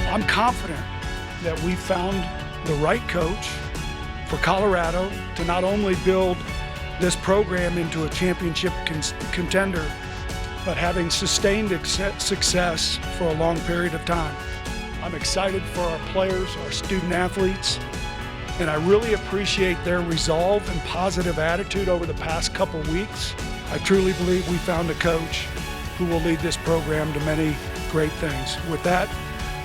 I'm confident that we found the right coach for Colorado to not only build this program into a championship contender, but having sustained success for a long period of time. I'm excited for our players, our student athletes, and I really appreciate their resolve and positive attitude over the past couple weeks. I truly believe we found a coach who will lead this program to many great things. With that,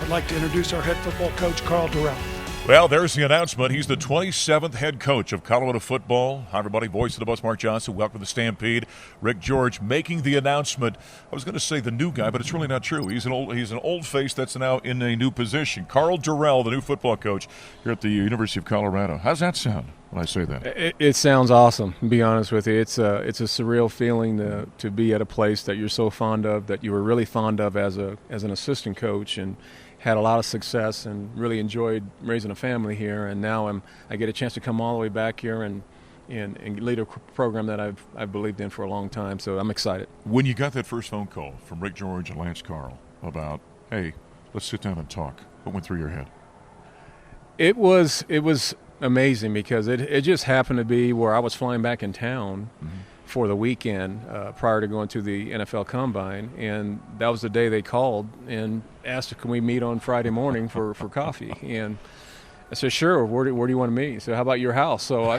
I'd like to introduce our head football coach, Karl Dorrell. Well, there's the announcement. He's the 27th head coach of Colorado football. Hi, everybody. Voice of the Bus, Mark Johnson. Welcome to the Stampede. Rick George making the announcement. I was going to say the new guy, but it's really not true. He's an old face that's now in a new position. Karl Dorrell, the new football coach here at the University of Colorado. How's that sound when I say that? It sounds awesome, to be honest with you. It's a surreal feeling to be at a place that you're so fond of, that you were really fond of as an assistant coach, and had a lot of success and really enjoyed raising a family here. And now I get a chance to come all the way back here and lead a program that I've believed in for a long time. So I'm excited. When you got that first phone call from Rick George and Lance Carl about, hey, let's sit down and talk, what went through your head? It was amazing, because it just happened to be where I was flying back in town for the weekend prior to going to the NFL Combine, and that was the day they called and asked, can we meet on Friday morning for coffee? And I said, sure. Where do you want to meet? So how about your house? So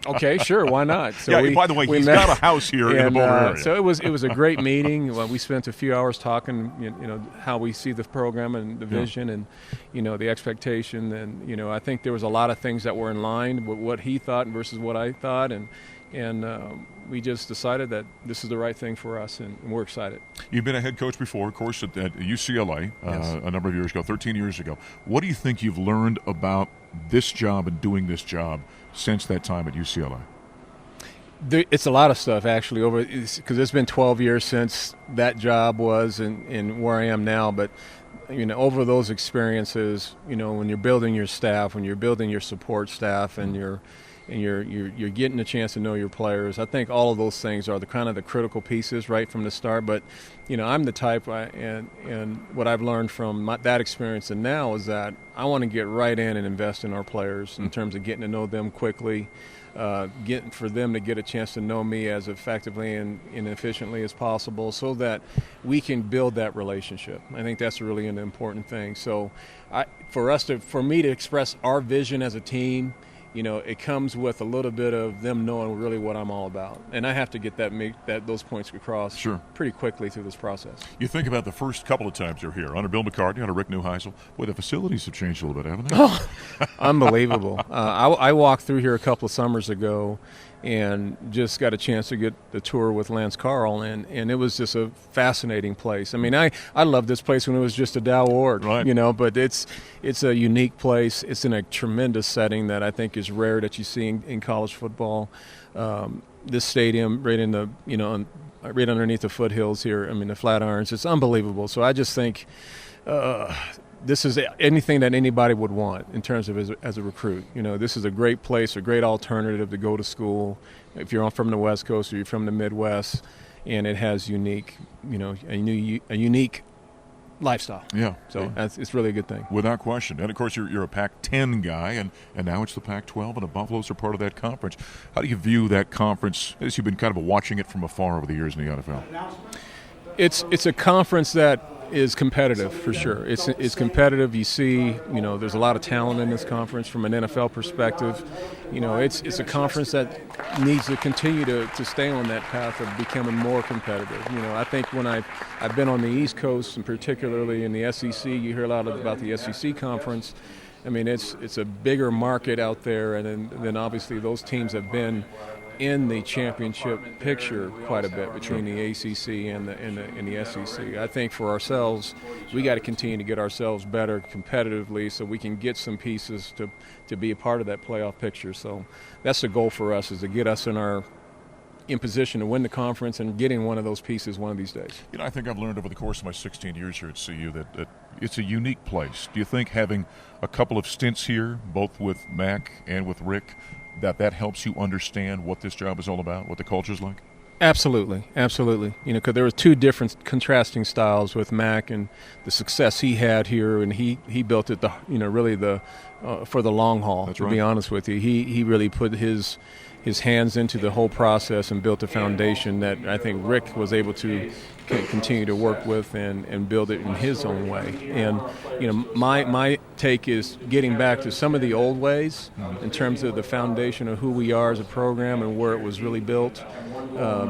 okay, sure, why not? So yeah, by the way, he's got a house here in the Boulder area. So it was a great meeting. We spent a few hours talking, how we see the program and the vision, and the expectation, and I think there was a lot of things that were in line with what he thought versus what I thought, and we just decided that this is the right thing for us, and we're excited. You've been a head coach before, of course, at UCLA Yes. A number of years ago, 13 years ago. What do you think you've learned about this job and doing this job since that time at UCLA? It's a lot of stuff, actually, because it's been 12 years since that job was and where I am now. But over those experiences, when you're building your staff, when you're building your support staff, and you're getting a chance to know your players, I think all of those things are the kind of the critical pieces right from the start. But I'm the type, and what I've learned from that experience and now is that I want to get right in and invest in our players in terms of getting to know them quickly, getting for them to get a chance to know me as effectively and efficiently as possible, so that we can build that relationship. I think that's really an important thing. So for me to express our vision as a team, it comes with a little bit of them knowing really what I'm all about, and I have to get those points across pretty quickly through this process. You think about the first couple of times you're here under Bill McCartney, under Rick Neuheisel. Boy, the facilities have changed a little bit, haven't they? Oh, unbelievable! I walked through here a couple of summers ago, and just got a chance to get the tour with Lance Carl, and it was just a fascinating place. I mean, I loved this place when it was just a Dow Ward, right. But it's a unique place. It's in a tremendous setting that I think is rare that you see in college football. This stadium right in the right underneath the foothills here. I mean, the Flatirons. It's unbelievable. So I just think this is anything that anybody would want in terms of as a recruit. This is a great place, a great alternative to go to school if you're from the West Coast or you're from the Midwest, and it has a unique lifestyle. Yeah. So it's really a good thing. Without question. And, of course, you're a Pac-10 guy, and now it's the Pac-12, and the Buffaloes are part of that conference. How do you view that conference as you've been kind of watching it from afar over the years in the NFL? It's a conference that is competitive for sure. It's competitive. You see, there's a lot of talent in this conference from an NFL perspective. It's a conference that needs to continue to stay on that path of becoming more competitive. I think when I've been on the East Coast, and particularly in the SEC, you hear a lot about the SEC conference. I mean, it's a bigger market out there, and then obviously those teams have been in the championship picture quite a bit between the ACC and the SEC. I think for ourselves, we got to continue to get ourselves better competitively so we can get some pieces to be a part of that playoff picture. So that's the goal for us, is to get us in position to win the conference and getting one of those pieces one of these days. I think I've learned over the course of my 16 years here at CU that it's a unique place. Do you think having a couple of stints here, both with Mac and with Rick, that helps you understand what this job is all about, what the culture's like? Absolutely, absolutely. You know, because there were two different contrasting styles with Mac and the success he had here, and he built it really for the long haul. That's to right. be honest with you, he really put his hands into the whole process and built a foundation that I think Rick was able to continue to work with and build it in his own way. And you know, my take is getting back to some of the old ways in terms of the foundation of who we are as a program and where it was really built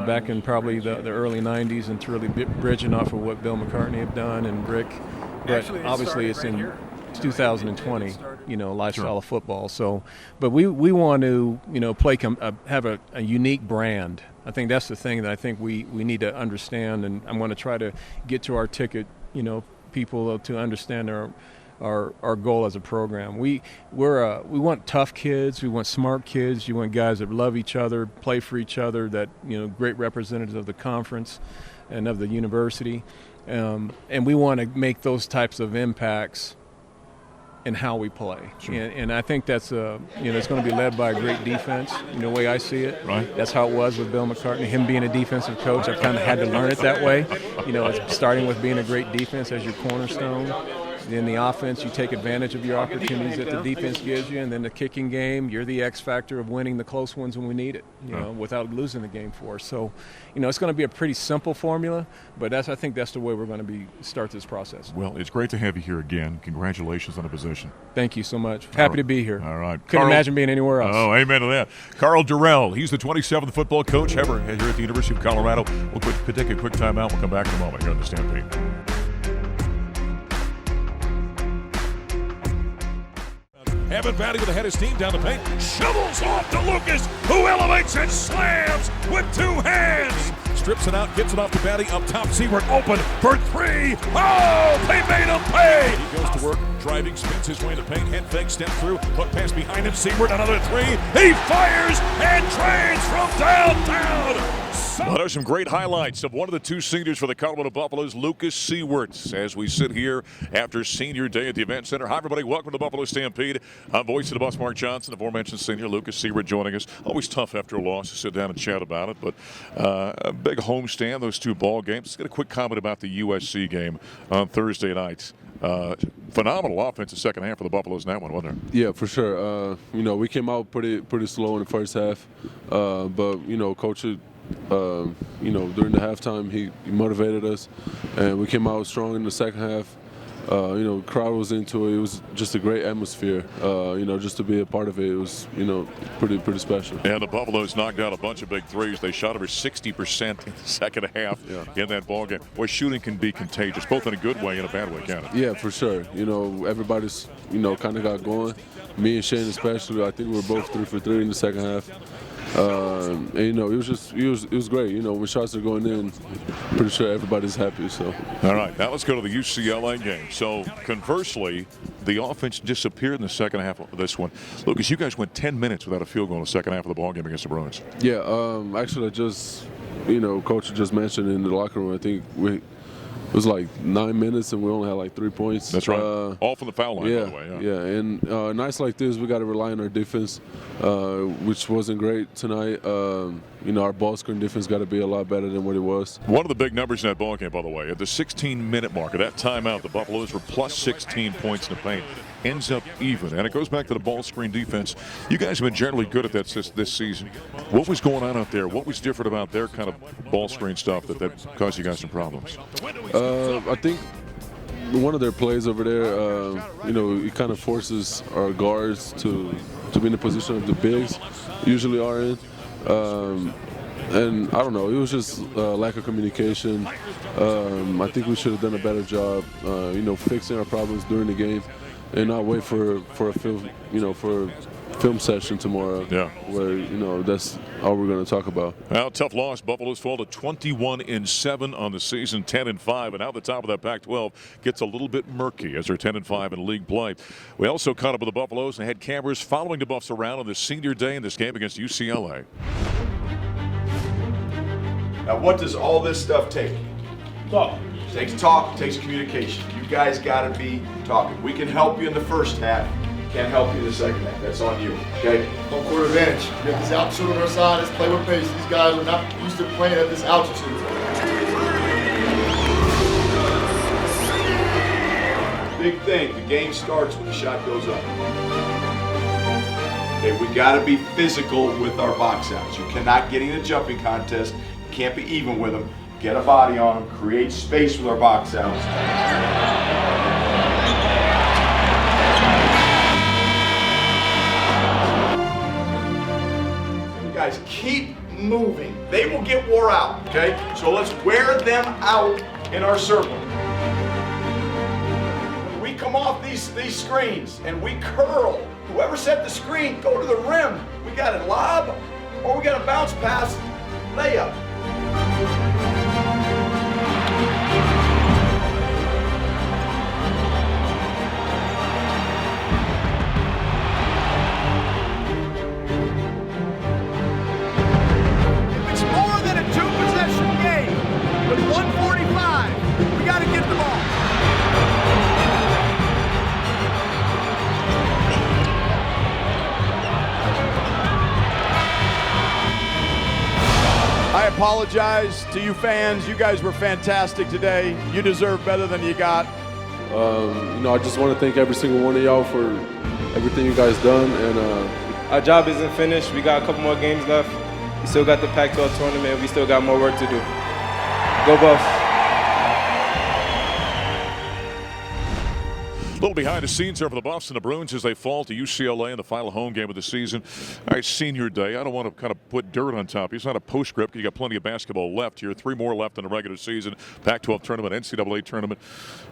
back in probably the early 90s, and to really bridging off of what Bill McCartney had done and Rick. But obviously it's in 2020, you know, lifestyle of football. So, but we want to, you know, have a unique brand. I think that's the thing that I think we need to understand, and I'm going to try to get to our ticket, you know, people to understand our goal as a program. We want tough kids, we want smart kids, you want guys that love each other, play for each other, that, you know, great representatives of the conference and of the university, and we want to make those types of impacts in how we play. Sure. And I think that's it's going to be led by a great defense, you know, the way I see it. Right. That's how it was with Bill McCartney. Him being a defensive coach, I've kind of had to learn it that way. You know, it's starting with being a great defense as your cornerstone. Then the offense, you take advantage of your opportunities that the defense gives you, and then the kicking game, you're the X factor of winning the close ones when we need it, you know, without losing the game for us. So, you know, it's going to be a pretty simple formula, but I think that's the way we're going to start this process. Well, it's great to have you here again. Congratulations on the position. Thank you so much. Happy to be here. All right. Couldn't imagine being anywhere else. Oh, amen to that. Carl Durrell, he's the 27th football coach ever here at the University of Colorado. We'll take a quick time out. We'll come back in a moment here on the Stampede. Evan batting with the head of steam down the paint. Shovels off to Lucas, who elevates and slams with two hands. Strips it out, gets it off to Batty, up top, Seaward open for three. Oh, they made him pay. He goes to work, driving, spins his way in the paint, head fake, step through, hook pass behind him, Seaward, another three. He fires and trades from downtown. Well, there's some great highlights of one of the two seniors for the Colorado Buffaloes, Lucas Seaward, as we sit here after Senior Day at the Event Center. Hi, everybody. Welcome to the Buffalo Stampede. I'm voice of the Buffs, Mark Johnson, the aforementioned senior, Lucas Seaward, joining us. Always tough after a loss to sit down and chat about it, but a big homestand, those two ball games. Let's get a quick comment about the USC game on Thursday night. Phenomenal offense the second half of the Buffaloes in that one, wasn't there? Yeah, for sure. You know, we came out pretty slow in the first half, but, you know, Coach, you know, during the halftime, he motivated us, and we came out strong in the second half. You know, the crowd was into it. It was just a great atmosphere. You know, just to be a part of it, it was, you know, pretty special. And the Buffaloes knocked out a bunch of big threes. They shot over 60% in the second half in that ball game. Boy, shooting can be contagious, both in a good way and a bad way, can it? Yeah, for sure. You know, everybody's, you know, kind of got going. Me and Shane especially, I think we were both 3 for 3 in the second half. And, you know, it was great. You know, when shots are going in, pretty sure everybody's happy. So. All right, now let's go to the UCLA game. So, conversely, the offense disappeared in the second half of this one. Lucas, you guys went 10 minutes without a field goal in the second half of the ball game against the Bruins. Yeah, actually, I just, you know, Coach just mentioned in the locker room, I think it was like 9 minutes and we only had like 3 points. That's right. All from the foul line, yeah, by the way. Yeah, and nights like this, we got to rely on our defense, which wasn't great tonight. You know, our ball screen defense got to be a lot better than what it was. One of the big numbers in that ball game, by the way, at the 16-minute mark of that timeout, the Buffaloes were plus 16 points in the paint. Ends up even, and it goes back to the ball screen defense. You guys have been generally good at that this season. What was going on out there? What was different about their kind of ball screen stuff that caused you guys some problems? I think one of their plays over there, you know, it kind of forces our guards to be in the position of the bigs usually are in. And I don't know, it was just lack of communication. I think we should have done a better job, you know, fixing our problems during the game and not wait for a film, you know, for a film session tomorrow. Yeah. Where, you know, that's all we're going to talk about. Well, tough loss. Buffaloes fall to 21-7 on the season, 10-5, and now the top of that Pac-12 gets a little bit murky as they're 10-5 in league play. We also caught up with the Buffaloes and had cameras following the Buffs around on the Senior Day in this game against UCLA. Now, what does all this stuff take? Talk. It takes talk, it takes communication. You guys got to be talking. We can help you in the first half. can't help you in the second half. That's on you, okay? Home court advantage. We have this altitude on our side. Let's play with pace. These guys are not used to playing at this altitude. Big thing, the game starts when the shot goes up. Okay, we gotta be physical with our box outs. You cannot get in a jumping contest. You can't be even with them. Get a body on them, create space with our box outs. You guys keep moving. They will get wore out, okay? So let's wear them out in our circle. When we come off these screens and we curl, whoever set the screen, go to the rim. We got a lob or we got a bounce pass, layup. It's more than a two-possession game. With 1:45, we got to get the ball. I apologize to you fans. You guys were fantastic today. You deserve better than you got. I just want to thank every single one of y'all for everything you guys done. And our job isn't finished. We got a couple more games left. We still got the Pac-12 tournament. We still got more work to do. Go Buffs. A little behind the scenes here for the Buffs and the Bruins as they fall to UCLA in the final home game of the season. All right, senior day. I don't want to kind of put dirt on top. It's not a postscript. You got plenty of basketball left here. 3 more left in the regular season. Pac-12 tournament, NCAA tournament.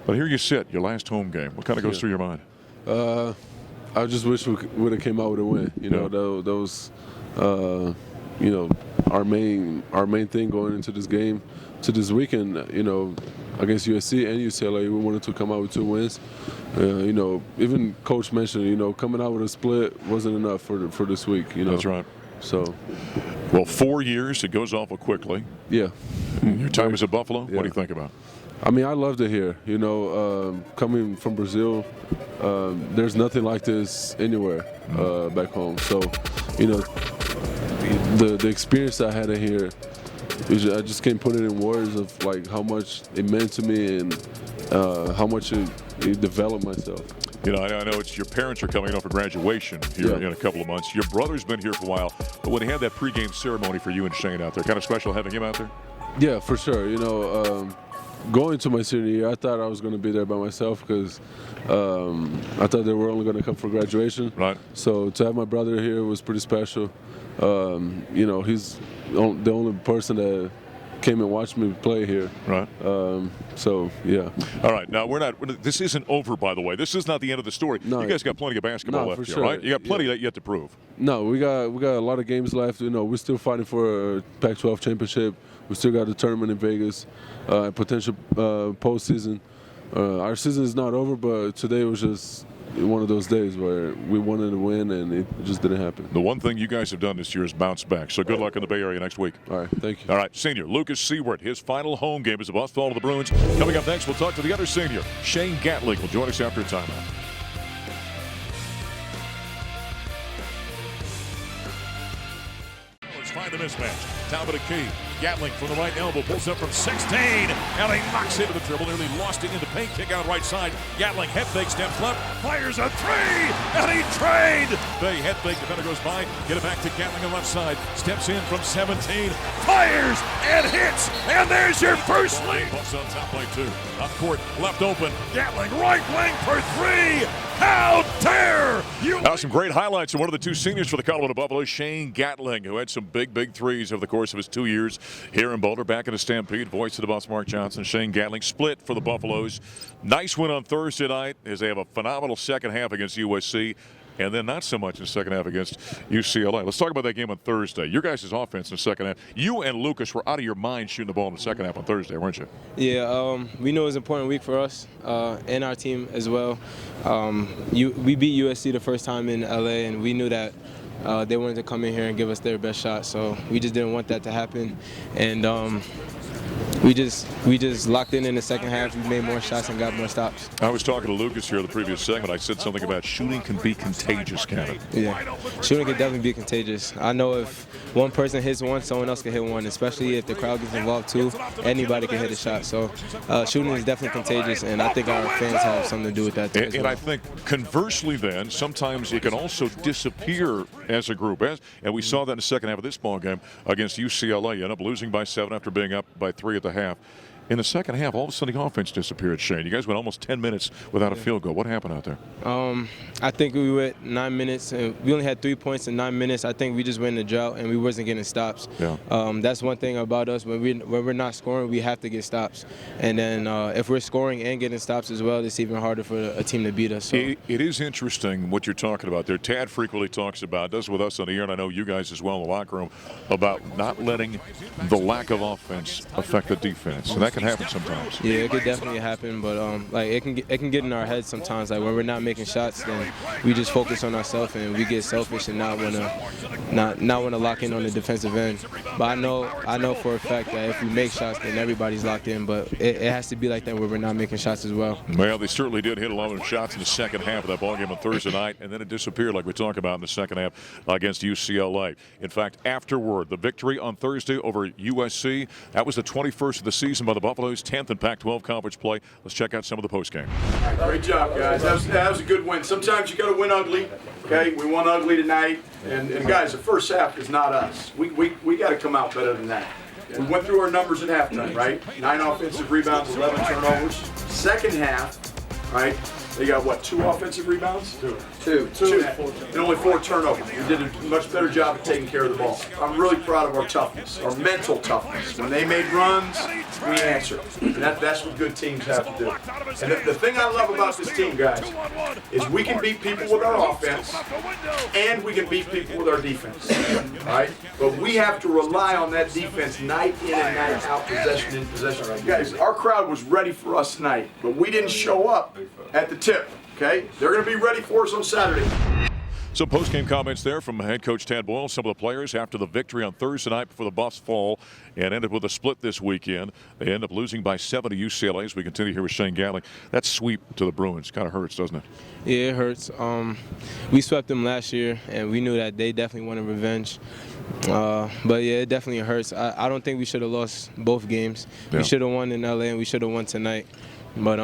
But here you sit, your last home game. What kind of goes through your mind? I just wish we would have came out with a win. That was, our main thing going into this game, to this weekend. Against USC and UCLA, we wanted to come out with 2 wins. Even Coach mentioned, coming out with a split wasn't enough for this week. That's right. So, well, 4 years, it goes awful quickly. Yeah. Your time is at Buffalo. Yeah. What do you think about? I mean, I loved it here. Coming from Brazil, there's nothing like this anywhere back home. So, the experience I had in here, I just can't put it in words of like how much it meant to me and how much it developed myself. I know it's your parents are coming up for graduation here in a couple of months. Your brother's been here for a while, but when he had that pregame ceremony for you and Shane out there, kind of special having him out there? Yeah, for sure. Going to my senior year, I thought I was going to be there by myself because I thought they were only going to come for graduation. Right. So to have my brother here was pretty special. He's the only person that came and watched me play here. Right. So, yeah. All right. Now, this isn't over, by the way. This is not the end of the story. No, you guys got plenty of basketball left for here, sure. right? You got plenty that you have to prove. No, we got a lot of games left. We're still fighting for a Pac-12 championship. We still got a tournament in Vegas, potential postseason. Our season is not over, but today was just one of those days where we wanted to win and it just didn't happen. The one thing you guys have done this year is bounce back. So good luck in the Bay Area next week. All right, thank you. All right, senior Lucas Seward, his final home game as the Buffs fall to the Bruins. Coming up next, we'll talk to the other senior, Shane Gatling, will join us after a timeout. Let's find the mismatch. Top of the key. Gatling from the right elbow pulls up from 16. And he knocks into the dribble. Nearly lost it in the paint. Kick out right side. Gatling head fake, steps left, fires a 3. And he trained. The head fake defender goes by. Get it back to Gatling on left side. Steps in from 17. Fires and hits. And there's your first lead. Buffs on top by 2. Up court, left open. Gatling right wing for 3. How dare you! Now some great highlights from one of the 2 seniors for the Colorado Buffaloes, Shane Gatling, who had some big threes over the course of his 2 years here in Boulder. Back in the Stampede, voice of the Buffs, Mark Johnson. Shane Gatling split for the Buffaloes. Nice win on Thursday night as they have a phenomenal second half against USC. And then not so much in the second half against UCLA. Let's talk about that game on Thursday. Your guys' offense in the second half. You and Lucas were out of your mind shooting the ball in the second half on Thursday, weren't you? Yeah, we know it was an important week for us and our team as well. We beat USC the first time in LA, and we knew that they wanted to come in here and give us their best shot. So we just didn't want that to happen. And we just locked in the second half. We made more shots and got more stops. I was talking to Lucas here in the previous segment. I said something about shooting can be contagious, Cannon. Yeah, shooting can definitely be contagious. I know if one person hits one, someone else can hit one, especially if the crowd gets involved too. Anybody can hit a shot. So shooting is definitely contagious, and I think our fans have something to do with that too. And I think conversely then, sometimes it can also disappear as a group. And we saw that in the second half of this ball game against UCLA. You end up losing by 7 after being up by 3 at the half. In the second half, all of a sudden the offense disappeared, Shane. You guys went almost 10 minutes without a field goal. What happened out there? I think we went 9 minutes, and we only had 3 points in 9 minutes. I think we just went in the drought, and we wasn't getting stops. Yeah. That's one thing about us. When we're not scoring, we have to get stops. And then if we're scoring and getting stops as well, it's even harder for a team to beat us. So. It is interesting what you're talking about there. Tad frequently talks about, does with us on the air, and I know you guys as well in the locker room, about not letting the lack of offense affect the defense. And that can happen sometimes. Yeah, it could definitely happen, but like it can get in our heads sometimes. Like when we're not making shots, then we just focus on ourselves and we get selfish and not wanna lock in on the defensive end. But I know for a fact that if we make shots, then everybody's locked in. But it has to be like that where we're not making shots as well. Well, they certainly did hit a lot of shots in the second half of that ball game on Thursday night, and then it disappeared like we talked about in the second half against UCLA. In fact, afterward, the victory on Thursday over USC, that was the 21st of the season by the Buffaloes, 10th in Pac-12 conference play. Let's check out some of the postgame. Great job, guys. That was a good win. Sometimes you got to win ugly. Okay, we won ugly tonight, and guys, the first half is not us. We got to come out better than that. We went through our numbers at halftime, right? 9 offensive rebounds, 11 turnovers. Second half, right? They got what? 2 offensive rebounds? Two. And only 4 turnovers. We did a much better job of taking care of the ball. I'm really proud of our toughness, our mental toughness. When they made runs, we answered. And that's what good teams have to do. And the thing I love about this team, guys, is we can beat people with our offense, and we can beat people with our defense. All right? But we have to rely on that defense night in and night out, possession in, possession out. Guys, our crowd was ready for us tonight, but we didn't show up at the tip. Okay? They're going to be ready for us on Saturday. Some post-game comments there from head coach Tad Boyle, some of the players after the victory on Thursday night before the Buffs fall and ended with a split this weekend. They end up losing by 7 to UCLA as we continue here with Shane Gatling. That sweep to the Bruins kind of hurts, doesn't it? Yeah, it hurts. We swept them last year, and we knew that they definitely wanted revenge. But yeah, it definitely hurts. I don't think we should have lost both games. Yeah. We should have won in LA, and we should have won tonight. But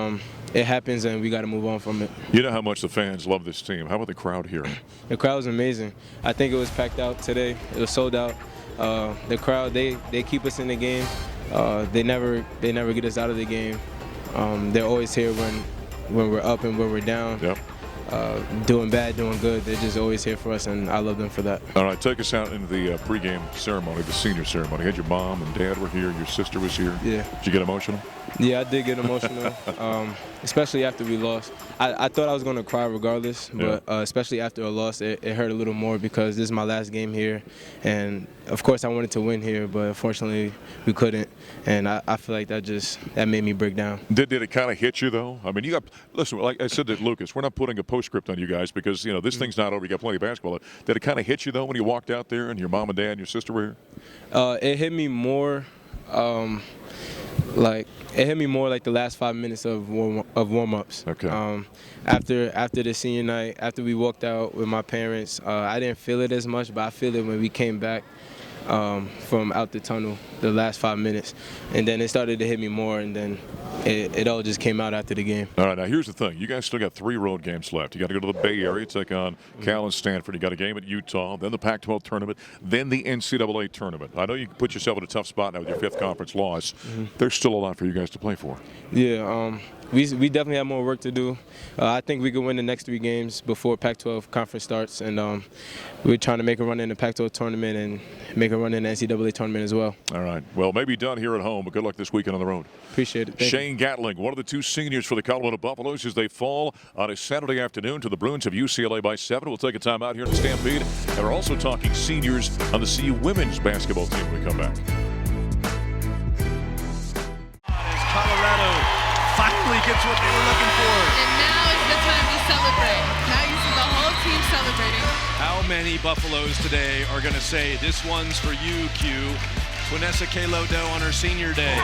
it happens, and we got to move on from it. You know how much the fans love this team. How about the crowd here? The crowd was amazing. I think it was packed out today. It was sold out. The crowd, they keep us in the game. They never get us out of the game. They're always here when we're up and when we're down. Yep. Doing bad, doing good. They're just always here for us, and I love them for that. All right, take us out into the pregame ceremony, the senior ceremony. You had your mom and dad were here. Your sister was here. Yeah. Did you get emotional? Yeah, I did get emotional, especially after we lost. I thought I was going to cry regardless, but especially after a loss, it hurt a little more because this is my last game here. And, of course, I wanted to win here, but unfortunately we couldn't. And I feel like that made me break down. Did it kind of hit you, though? I mean, listen, like I said to Lucas, we're not putting a postscript on you guys because, you know, this thing's not over. You got plenty of basketball. Did it kind of hit you, though, when you walked out there and your mom and dad and your sister were here? It hit me more like the last 5 minutes of warm-ups. Okay. After the senior night, after we walked out with my parents, I didn't feel it as much, but I feel it when we came back from out the tunnel, the last 5 minutes. And then it started to hit me more, and then it all just came out after the game. All right, now here's the thing. You guys still got 3 road games left. You got to go to the Bay Area, take on Cal and Stanford. You got a game at Utah, then the Pac-12 tournament, then the NCAA tournament. I know you put yourself in a tough spot now with your 5th conference loss. There's still a lot for you guys to play for. Yeah, we definitely have more work to do. I think we can win the next 3 games before Pac-12 conference starts, and we're trying to make a run in the Pac-12 tournament and make a run in the NCAA tournament as well. All right. Well, maybe done here at home, but good luck this weekend on the road. Appreciate it. Shane Gatling, one of the 2 seniors for the Colorado Buffaloes, as they fall on a Saturday afternoon to the Bruins of UCLA by 7. We'll take a time out here in the Stampede, and we're also talking seniors on the CU women's basketball team when we come back. Colorado finally gets what they were looking for. And now is the time to celebrate. Now you see the whole team celebrating. How many Buffaloes today are going to say, this one's for you, Q? Quinessa K-Lodo on her senior day.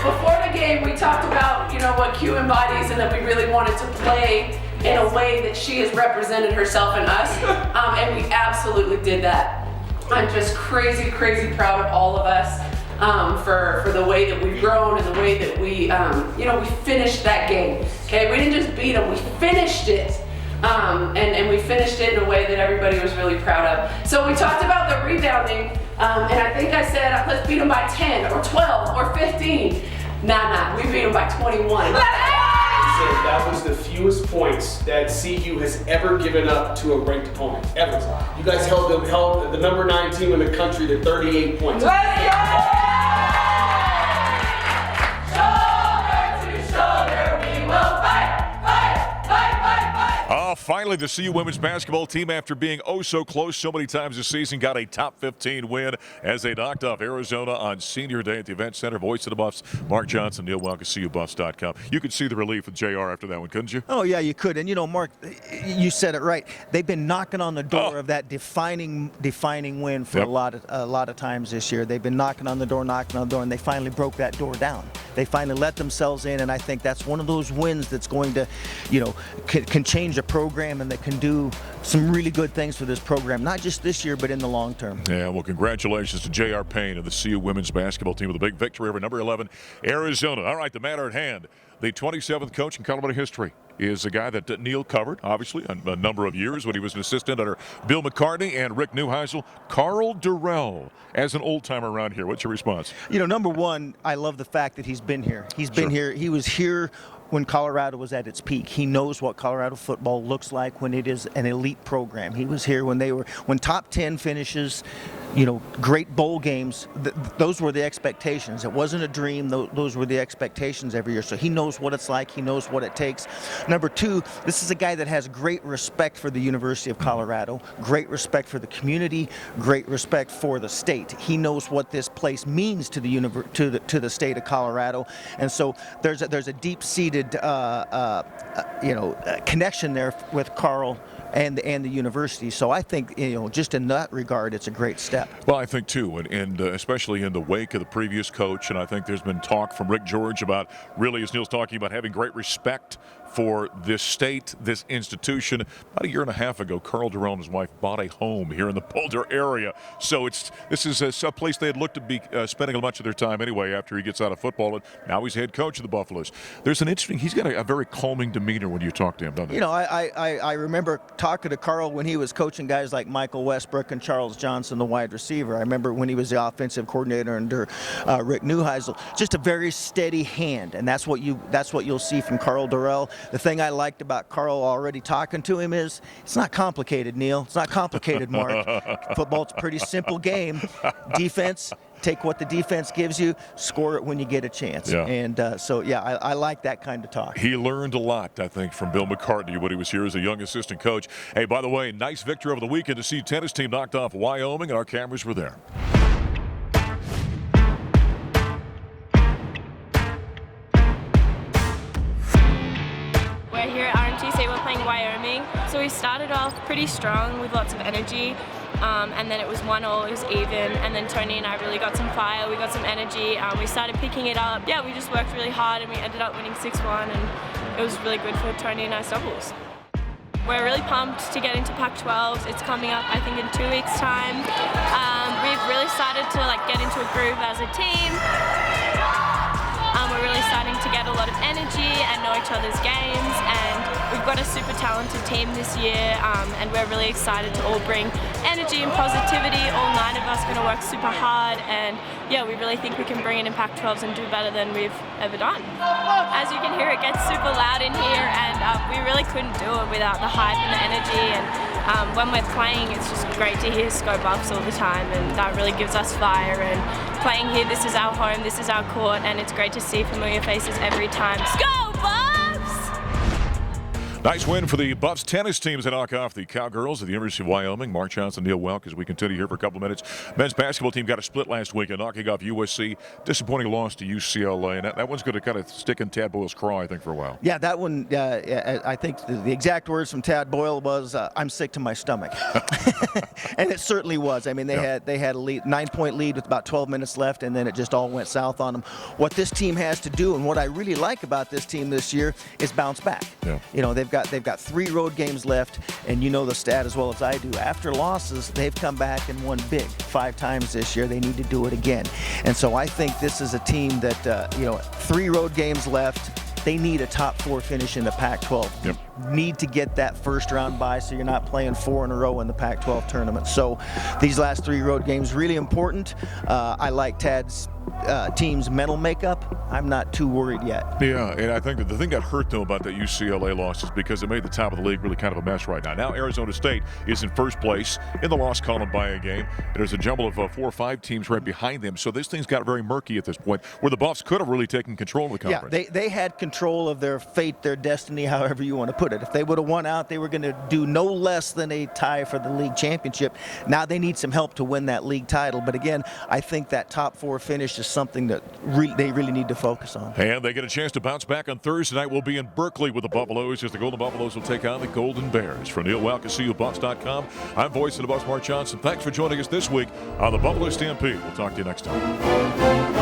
Before the game, we talked about, what Q embodies and that we really wanted to play in a way that she has represented herself and us, and we absolutely did that. I'm just crazy, crazy proud of all of us for the way that we've grown and the way that we, we finished that game. Okay, we didn't just beat them, we finished it. And we finished it in a way that everybody was really proud of. So we talked about the rebounding, and I think I said, let's beat them by 10 or 12 or 15. Nah, we beat them by 21. That was the fewest points that CU has ever given up to a ranked opponent, ever. You guys held the number 9 team in the country to 38 points. Let's go! Shoulder to shoulder, we will fight. Finally, the CU women's basketball team, after being oh so close so many times this season, got a top 15 win as they knocked off Arizona on senior day at the event center. Voice of the Buffs, Mark Johnson, Neil Welke, CUBuffs.com. You could see the relief with JR after that one, couldn't you? Oh, yeah, you could. And, Mark, you said it right. They've been knocking on the door of that defining win for a lot of times this year. They've been knocking on the door, and they finally broke that door down. They finally let themselves in, and I think that's one of those wins that's going to, can change a program and that can do some really good things for this program, not just this year, but in the long term. Yeah, well, congratulations to J.R. Payne of the CU women's basketball team with a big victory over number 11, Arizona. All right, the matter at hand. The 27th coach in Colorado history is a guy that Neil covered, obviously, a number of years when he was an assistant under Bill McCartney and Rick Neuheisel. Carl Durrell, as an old-timer around here, what's your response? Number one, I love the fact that he's been here. He's been here. He was here when Colorado was at its peak. He knows what Colorado football looks like when it is an elite program. He was here when top 10 finishes, great bowl games. Those were the expectations. It wasn't a dream. Those were the expectations every year. So he knows what it's like. He knows what it takes. Number two, this is a guy that has great respect for the University of Colorado, great respect for the community, great respect for the state. He knows what this place means to the state of Colorado, and so there's a deep-seated connection there with Carl and the university. So I think, just in that regard, it's a great step. Well, I think too, and especially in the wake of the previous coach, and I think there's been talk from Rick George about, really, as Neil's talking about, having great respect for this state, this institution. About a year and a half ago, Carl Durrell and his wife bought a home here in the Boulder area. So this is a place they had looked to be spending a bunch of their time anyway after he gets out of football, and now he's head coach of the Buffaloes. He's got a very calming demeanor when you talk to him, doesn't he? I remember talking to Carl when he was coaching guys like Michael Westbrook and Charles Johnson, the wide receiver. I remember when he was the offensive coordinator under Rick Neuheisel. Just a very steady hand, and that's what you'll see from Carl Durrell. The thing I liked about Carl already talking to him is it's not complicated, Neil. It's not complicated, Mark. Football's a pretty simple game. Defense, take what the defense gives you, score it when you get a chance. Yeah. And I like that kind of talk. He learned a lot, I think, from Bill McCartney when he was here as a young assistant coach. Hey, by the way, nice victory over the weekend to see tennis team knocked off Wyoming, and our cameras were there. We're here at RMTC, we're playing Wyoming. So we started off pretty strong with lots of energy. And then it was 1-1, it was even, and then Tony and I really got some fire, we got some energy, we started picking it up. Yeah, we just worked really hard and we ended up winning 6-1, and it was really good for Tony and I's doubles. We're really pumped to get into Pac-12. It's coming up, I think, in 2 weeks' time. We've really started to get into a groove as a team. We're really starting to get a lot of energy and know each other's games, and we've got a super talented team this year, and we're really excited to all bring energy and positivity. All 9 of us are going to work super hard, and yeah, we really think we can bring it in Pac-12s and do better than we've ever done. As you can hear, it gets super loud in here, and we really couldn't do it without the hype and the energy, and when we're playing, it's just great to hear Sco Buffs all the time, and that really gives us fire. And playing here, this is our home, this is our court, and it's great to see familiar faces every time. Sco Buffs! Nice win for the Buffs tennis teams to knock off the Cowgirls at the University of Wyoming. Mark Johnson, Neil Welk, as we continue here for a couple of minutes. Men's basketball team got a split last weekend, knocking off USC. Disappointing loss to UCLA, and that one's going to kind of stick in Tad Boyle's craw, I think, for a while. Yeah, that one, I think the exact words from Tad Boyle was, I'm sick to my stomach. And it certainly was. I mean, they had a lead, 9-point lead with about 12 minutes left, and then it just all went south on them. What this team has to do, and what I really like about this team this year, is bounce back. Yeah. You know, they've got 3 road games left, and you know the stat as well as I do. After losses, they've come back and won big 5 times this year. They need to do it again. And so I think this is a team that, 3 road games left. They need a top 4 finish in the Pac-12. Yep. Need to get that first round bye so you're not playing 4 in a row in the Pac-12 tournament. So these last 3 road games really important. I like Tad's team's mental makeup. I'm not too worried yet. Yeah, and I think that the thing that hurt, though, about that UCLA loss is because it made the top of the league really kind of a mess right now. Now Arizona State is in first place in the loss column by a game. And there's a jumble of 4 or 5 teams right behind them. So this thing's got very murky at this point, where the Buffs could have really taken control of the conference. Yeah, they had control of their fate, their destiny, however you want to put it. If they would have won out, they were going to do no less than a tie for the league championship. Now they need some help to win that league title. But again, I think that top 4 finish is something that they really need to focus on. And they get a chance to bounce back on Thursday night. We'll be in Berkeley with the Buffaloes as the Golden Buffaloes will take on the Golden Bears. For Neil Welk, CUBuffs.com, I'm voice of the Buffs, Mark Johnson. Thanks for joining us this week on the Buffalo Stampede. We'll talk to you next time.